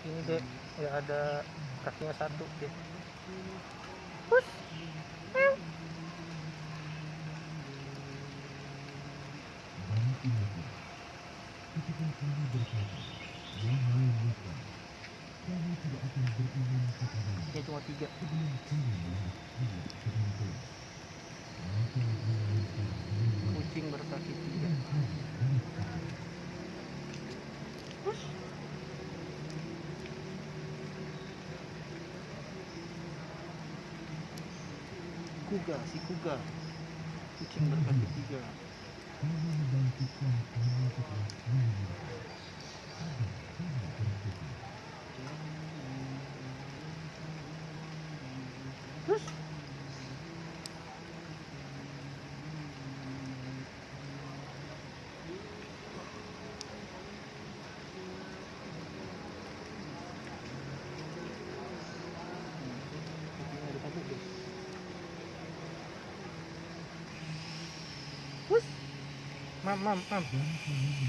ini deh ya, ada kakinya satu deh. Push. Ketika kami berkata, wahai Musa, kami tidak akan beriman kepadamu Dia cuma 3. sebelum kami melihat dia dengan jelas. Maka dia lempar lembah Kucing berkaki 3. dan kami menyaksikan. Push. Kuga, kucing berkaki 3. Kami membangkitkan kamu setelah kami mati, agar kamu berpikir. Push. Push. Mam. Dan kami